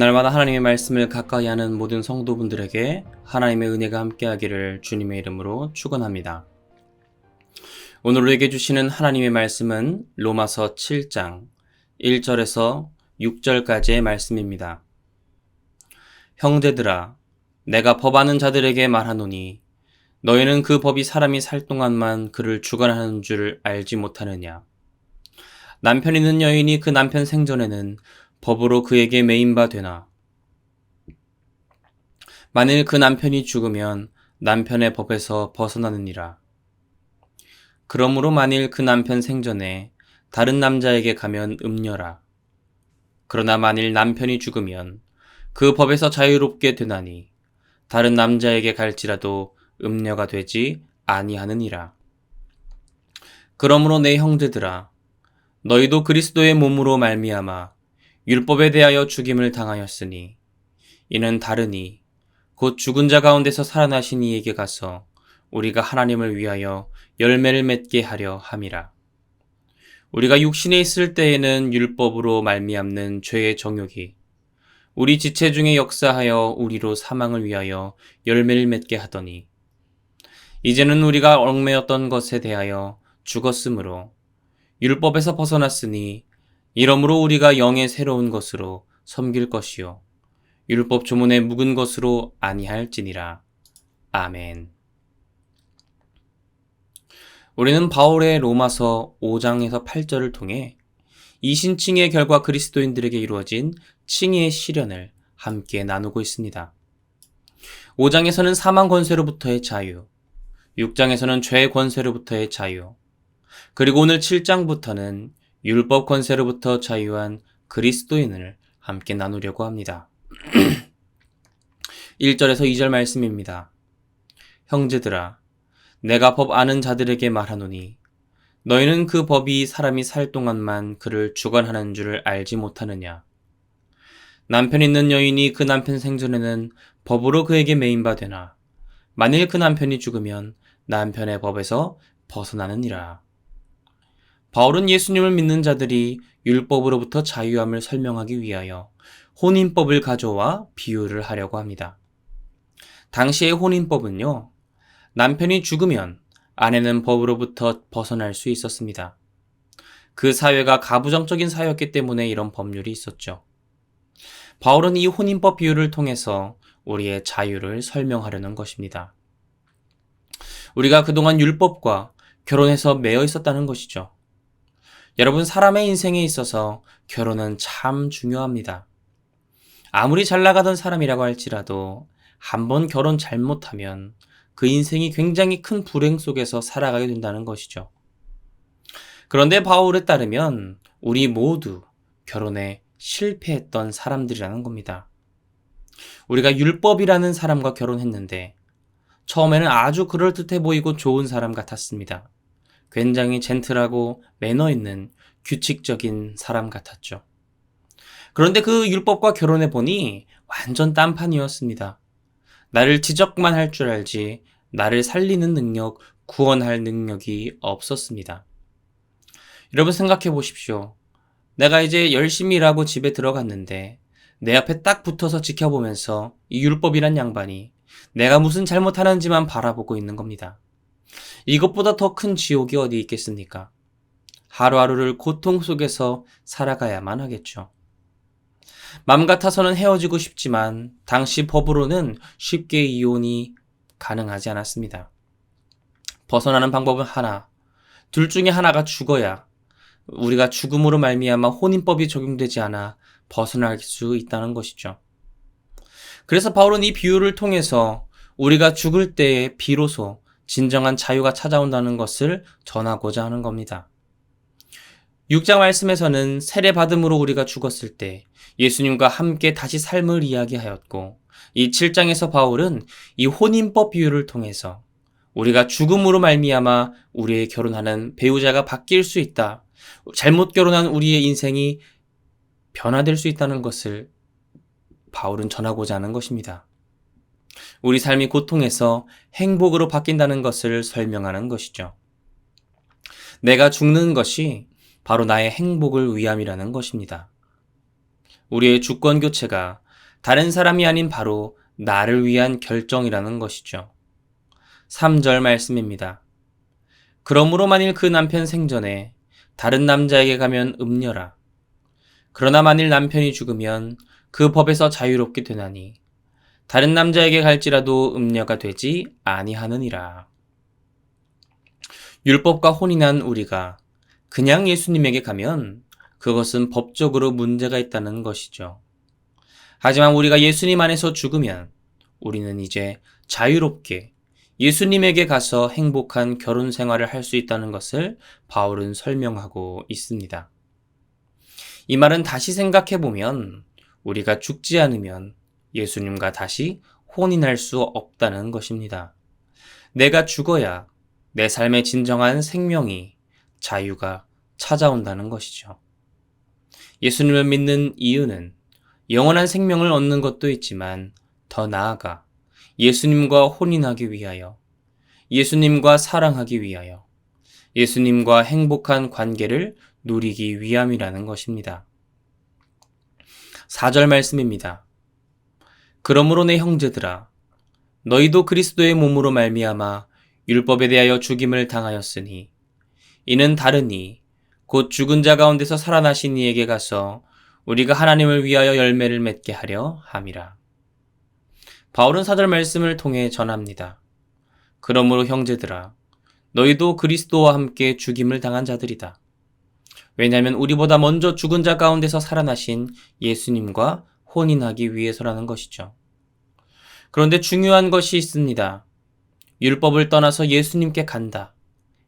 날마다 하나님의 말씀을 가까이 하는 모든 성도분들에게 하나님의 은혜가 함께하기를 주님의 이름으로 축원합니다. 오늘 우리에게 주시는 하나님의 말씀은 로마서 7장 1절에서 6절까지의 말씀입니다. 형제들아, 내가 법하는 자들에게 말하노니 너희는 그 법이 사람이 살 동안만 그를 주관하는 줄 알지 못하느냐. 남편 있는 여인이 그 남편 생전에는 법으로 그에게 매인 바 되나. 만일 그 남편이 죽으면 남편의 법에서 벗어나느니라. 그러므로 만일 그 남편 생전에 다른 남자에게 가면 음녀라. 그러나 만일 남편이 죽으면 그 법에서 자유롭게 되나니 다른 남자에게 갈지라도 음녀가 되지 아니하느니라. 그러므로 내 형제들아, 너희도 그리스도의 몸으로 말미암아 율법에 대하여 죽임을 당하였으니 이는 다르니 곧 죽은 자 가운데서 살아나신 이에게 가서 우리가 하나님을 위하여 열매를 맺게 하려 함이라. 우리가 육신에 있을 때에는 율법으로 말미암는 죄의 정욕이 우리 지체 중에 역사하여 우리로 사망을 위하여 열매를 맺게 하더니 이제는 우리가 얽매였던 것에 대하여 죽었으므로 율법에서 벗어났으니 이러므로 우리가 영의 새로운 것으로 섬길 것이요 율법 조문의 묵은 것으로 아니할지니라. 아멘. 우리는 바울의 로마서 5장에서 8절을 통해 이신칭의 결과 그리스도인들에게 이루어진 칭의의 시련을 함께 나누고 있습니다. 5장에서는 사망 권세로부터의 자유, 6장에서는 죄의 권세로부터의 자유, 그리고 오늘 7장부터는 율법 권세로부터 자유한 그리스도인을 함께 나누려고 합니다. 1절에서 2절 말씀입니다. 형제들아, 내가 법 아는 자들에게 말하노니 너희는 그 법이 사람이 살 동안만 그를 주관하는 줄을 알지 못하느냐. 남편 있는 여인이 그 남편 생전에는 법으로 그에게 매인 바 되나 만일 그 남편이 죽으면 남편의 법에서 벗어나느니라. 바울은 예수님을 믿는 자들이 율법으로부터 자유함을 설명하기 위하여 혼인법을 가져와 비유를 하려고 합니다. 당시의 혼인법은요, 남편이 죽으면 아내는 법으로부터 벗어날 수 있었습니다. 그 사회가 가부장적인 사회였기 때문에 이런 법률이 있었죠. 바울은 이 혼인법 비유를 통해서 우리의 자유를 설명하려는 것입니다. 우리가 그동안 율법과 결혼해서 매여 있었다는 것이죠. 여러분, 사람의 인생에 있어서 결혼은 참 중요합니다. 아무리 잘 나가던 사람이라고 할지라도 한번 결혼 잘못하면 그 인생이 굉장히 큰 불행 속에서 살아가게 된다는 것이죠. 그런데 바울에 따르면 우리 모두 결혼에 실패했던 사람들이라는 겁니다. 우리가 율법이라는 사람과 결혼했는데 처음에는 아주 그럴듯해 보이고 좋은 사람 같았습니다. 굉장히 젠틀하고 매너 있는 규칙적인 사람 같았죠. 그런데 그 율법과 결혼해 보니 완전 딴판이었습니다. 나를 지적만 할 줄 알지 나를 살리는 능력, 구원할 능력이 없었습니다. 여러분, 생각해 보십시오. 내가 이제 열심히 일하고 집에 들어갔는데 내 앞에 딱 붙어서 지켜보면서 이 율법이란 양반이 내가 무슨 잘못하는지만 바라보고 있는 겁니다. 이것보다 더 큰 지옥이 어디 있겠습니까? 하루하루를 고통 속에서 살아가야만 하겠죠. 맘 같아서는 헤어지고 싶지만 당시 법으로는 쉽게 이혼이 가능하지 않았습니다. 벗어나는 방법은 하나, 둘 중에 하나가 죽어야 우리가 죽음으로 말미암아 혼인법이 적용되지 않아 벗어날 수 있다는 것이죠. 그래서 바울은 이 비유를 통해서 우리가 죽을 때에 비로소 진정한 자유가 찾아온다는 것을 전하고자 하는 겁니다. 6장 말씀에서는 세례받음으로 우리가 죽었을 때 예수님과 함께 다시 삶을 이야기하였고, 이 7장에서 바울은 이 혼인법 비유를 통해서 우리가 죽음으로 말미암아 우리의 결혼하는 배우자가 바뀔 수 있다, 잘못 결혼한 우리의 인생이 변화될 수 있다는 것을 바울은 전하고자 하는 것입니다. 우리 삶이 고통에서 행복으로 바뀐다는 것을 설명하는 것이죠. 내가 죽는 것이 바로 나의 행복을 위함이라는 것입니다. 우리의 주권 교체가 다른 사람이 아닌 바로 나를 위한 결정이라는 것이죠. 3절 말씀입니다. 그러므로 만일 그 남편 생전에 다른 남자에게 가면 음녀라. 그러나 만일 남편이 죽으면 그 법에서 자유롭게 되나니 다른 남자에게 갈지라도 음녀가 되지 아니하느니라. 율법과 혼인한 우리가 그냥 예수님에게 가면 그것은 법적으로 문제가 있다는 것이죠. 하지만 우리가 예수님 안에서 죽으면 우리는 이제 자유롭게 예수님에게 가서 행복한 결혼 생활을 할 수 있다는 것을 바울은 설명하고 있습니다. 이 말은 다시 생각해보면 우리가 죽지 않으면 예수님과 다시 혼인할 수 없다는 것입니다. 내가 죽어야 내 삶의 진정한 생명이, 자유가 찾아온다는 것이죠. 예수님을 믿는 이유는 영원한 생명을 얻는 것도 있지만 더 나아가 예수님과 혼인하기 위하여, 예수님과 사랑하기 위하여, 예수님과 행복한 관계를 누리기 위함이라는 것입니다. 4절 말씀입니다. 그러므로 내 형제들아, 너희도 그리스도의 몸으로 말미암아 율법에 대하여 죽임을 당하였으니 이는 다르니 곧 죽은 자 가운데서 살아나신 이에게 가서 우리가 하나님을 위하여 열매를 맺게 하려 함이라. 바울은 4절 말씀을 통해 전합니다. 그러므로 형제들아, 너희도 그리스도와 함께 죽임을 당한 자들이다. 왜냐하면 우리보다 먼저 죽은 자 가운데서 살아나신 예수님과 혼인하기 위해서라는 것이죠. 그런데 중요한 것이 있습니다. 율법을 떠나서 예수님께 간다.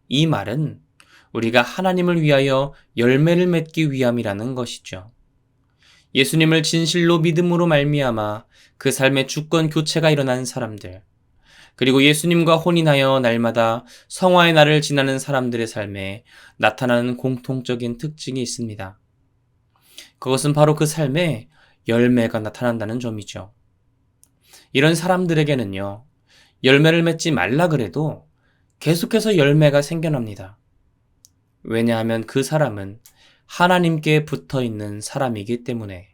이 말은 우리가 하나님을 위하여 열매를 맺기 위함이라는 것이죠. 예수님을 진실로 믿음으로 말미암아 그 삶의 주권 교체가 일어난 사람들, 그리고 예수님과 혼인하여 날마다 성화의 날을 지나는 사람들의 삶에 나타나는 공통적인 특징이 있습니다. 그것은 바로 그 삶에 열매가 나타난다는 점이죠. 이런 사람들에게는요, 열매를 맺지 말라 그래도 계속해서 열매가 생겨납니다. 왜냐하면 그 사람은 하나님께 붙어 있는 사람이기 때문에,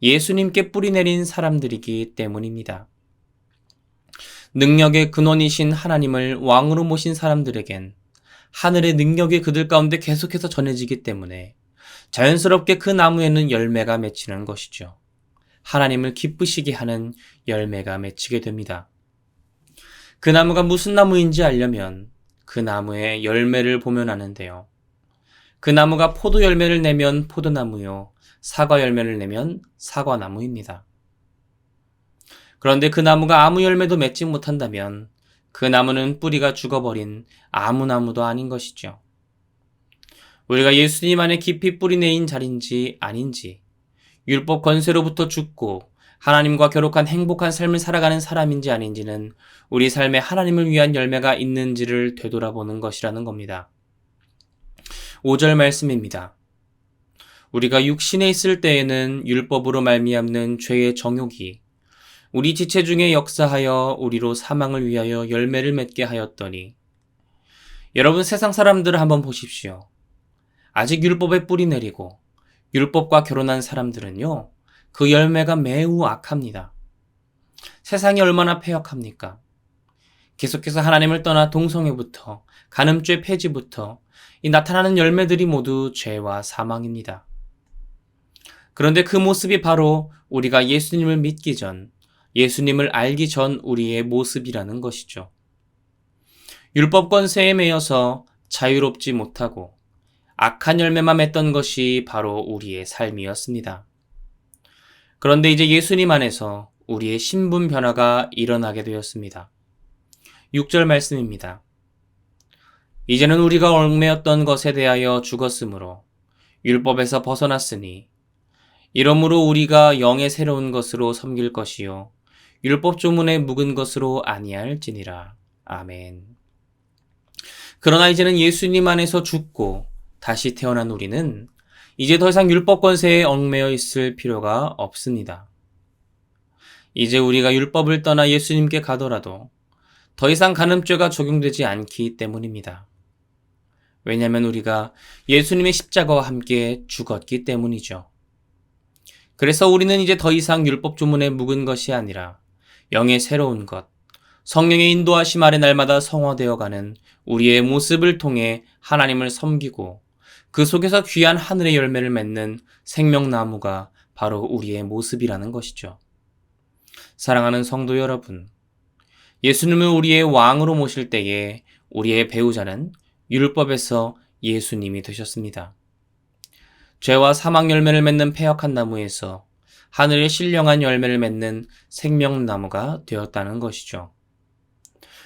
예수님께 뿌리내린 사람들이기 때문입니다. 능력의 근원이신 하나님을 왕으로 모신 사람들에겐 하늘의 능력이 그들 가운데 계속해서 전해지기 때문에 자연스럽게 그 나무에는 열매가 맺히는 것이죠. 하나님을 기쁘시게 하는 열매가 맺히게 됩니다. 그 나무가 무슨 나무인지 알려면 그 나무의 열매를 보면 아는데요. 그 나무가 포도 열매를 내면 포도나무요, 사과 열매를 내면 사과나무입니다. 그런데 그 나무가 아무 열매도 맺지 못한다면 그 나무는 뿌리가 죽어버린 아무 나무도 아닌 것이죠. 우리가 예수님 안에 깊이 뿌리 내인 자리인지 아닌지, 율법 권세로부터 죽고 하나님과 교록한 행복한 삶을 살아가는 사람인지 아닌지는 우리 삶에 하나님을 위한 열매가 있는지를 되돌아보는 것이라는 겁니다. 5절 말씀입니다. 우리가 육신에 있을 때에는 율법으로 말미암는 죄의 정욕이 우리 지체 중에 역사하여 우리로 사망을 위하여 열매를 맺게 하였더니, 여러분 세상 사람들을 한번 보십시오. 아직 율법에 뿌리 내리고 율법과 결혼한 사람들은요, 그 열매가 매우 악합니다. 세상이 얼마나 패역합니까? 계속해서 하나님을 떠나 동성애부터 간음죄 폐지부터 이 나타나는 열매들이 모두 죄와 사망입니다. 그런데 그 모습이 바로 우리가 예수님을 믿기 전, 예수님을 알기 전 우리의 모습이라는 것이죠. 율법 권세에 매여서 자유롭지 못하고 악한 열매만 맺던 것이 바로 우리의 삶이었습니다. 그런데 이제 예수님 안에서 우리의 신분 변화가 일어나게 되었습니다. 6절 말씀입니다. 이제는 우리가 얽매였던 것에 대하여 죽었으므로 율법에서 벗어났으니 이러므로 우리가 영의 새로운 것으로 섬길 것이요 율법 조문에 묵은 것으로 아니할지니라. 아멘. 그러나 이제는 예수님 안에서 죽고 다시 태어난 우리는 이제 더 이상 율법 권세에 얽매여 있을 필요가 없습니다. 이제 우리가 율법을 떠나 예수님께 가더라도 더 이상 간음죄가 적용되지 않기 때문입니다. 왜냐하면 우리가 예수님의 십자가와 함께 죽었기 때문이죠. 그래서 우리는 이제 더 이상 율법 조문에 묵은 것이 아니라 영의 새로운 것, 성령의 인도하심 아래 날마다 성화되어가는 우리의 모습을 통해 하나님을 섬기고 그 속에서 귀한 하늘의 열매를 맺는 생명나무가 바로 우리의 모습이라는 것이죠. 사랑하는 성도 여러분, 예수님을 우리의 왕으로 모실 때에 우리의 배우자는 율법에서 예수님이 되셨습니다. 죄와 사망 열매를 맺는 패역한 나무에서 하늘의 신령한 열매를 맺는 생명나무가 되었다는 것이죠.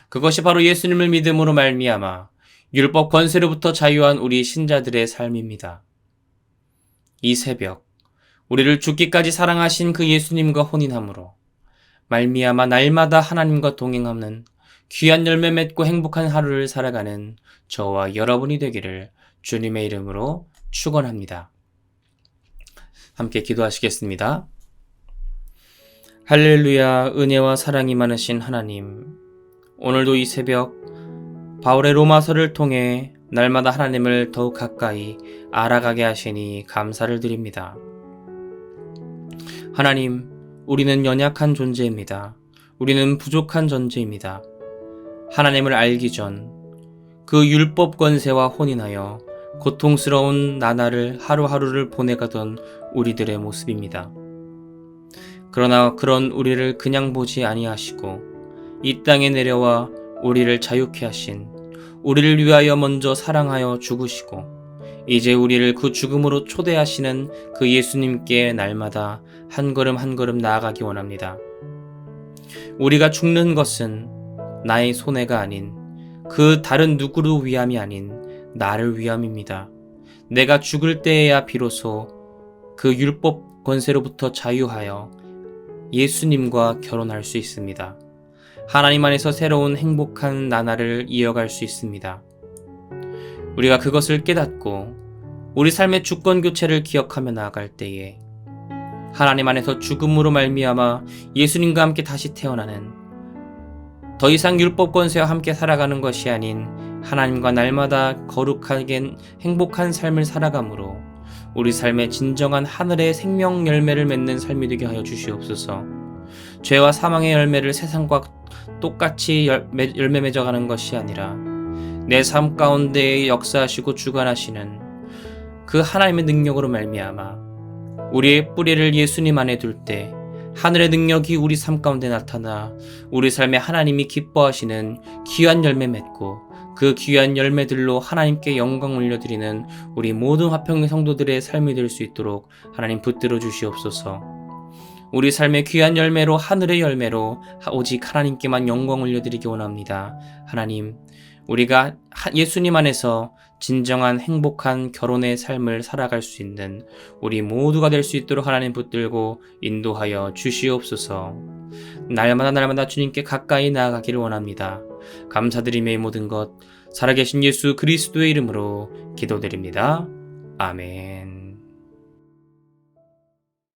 그것이 바로 예수님을 믿음으로 말미암아 율법 권세로부터 자유한 우리 신자들의 삶입니다. 이 새벽, 우리를 죽기까지 사랑하신 그 예수님과 혼인함으로 말미암아 날마다 하나님과 동행하는 귀한 열매 맺고 행복한 하루를 살아가는 저와 여러분이 되기를 주님의 이름으로 축원합니다. 함께 기도하시겠습니다. 할렐루야. 은혜와 사랑이 많으신 하나님, 오늘도 이 새벽 바울의 로마서를 통해 날마다 하나님을 더욱 가까이 알아가게 하시니 감사를 드립니다. 하나님, 우리는 연약한 존재입니다. 우리는 부족한 존재입니다. 하나님을 알기 전 그 율법 권세와 혼인하여 고통스러운 나날을 하루하루를 보내가던 우리들의 모습입니다. 그러나 그런 우리를 그냥 보지 아니하시고 이 땅에 내려와 우리를 자유케 하신, 우리를 위하여 먼저 사랑하여 죽으시고 이제 우리를 그 죽음으로 초대하시는 그 예수님께 날마다 한 걸음 한 걸음 나아가기 원합니다. 우리가 죽는 것은 나의 손해가 아닌, 그 다른 누구를 위함이 아닌 나를 위함입니다. 내가 죽을 때에야 비로소 그 율법 권세로부터 자유하여 예수님과 결혼할 수 있습니다. 하나님 안에서 새로운 행복한 나날을 이어갈 수 있습니다. 우리가 그것을 깨닫고 우리 삶의 주권 교체를 기억하며 나아갈 때에 하나님 안에서 죽음으로 말미암아 예수님과 함께 다시 태어나는, 더 이상 율법 권세와 함께 살아가는 것이 아닌 하나님과 날마다 거룩하게 행복한 삶을 살아감으로 우리 삶의 진정한 하늘의 생명 열매를 맺는 삶이 되게 하여 주시옵소서. 죄와 사망의 열매를 세상과 똑같이 열매 맺어가는 것이 아니라 내 삶 가운데 역사하시고 주관하시는 그 하나님의 능력으로 말미암아 우리의 뿌리를 예수님 안에 둘 때 하늘의 능력이 우리 삶 가운데 나타나 우리 삶에 하나님이 기뻐하시는 귀한 열매 맺고 그 귀한 열매들로 하나님께 영광 올려드리는 우리 모든 화평의 성도들의 삶이 될 수 있도록 하나님 붙들어 주시옵소서. 우리 삶의 귀한 열매로, 하늘의 열매로 오직 하나님께만 영광 올려드리기 원합니다. 하나님, 우리가 예수님 안에서 진정한 행복한 결혼의 삶을 살아갈 수 있는 우리 모두가 될 수 있도록 하나님 붙들고 인도하여 주시옵소서. 날마다 주님께 가까이 나아가기를 원합니다. 감사드리며 이 모든 것 살아계신 예수 그리스도의 이름으로 기도드립니다. 아멘.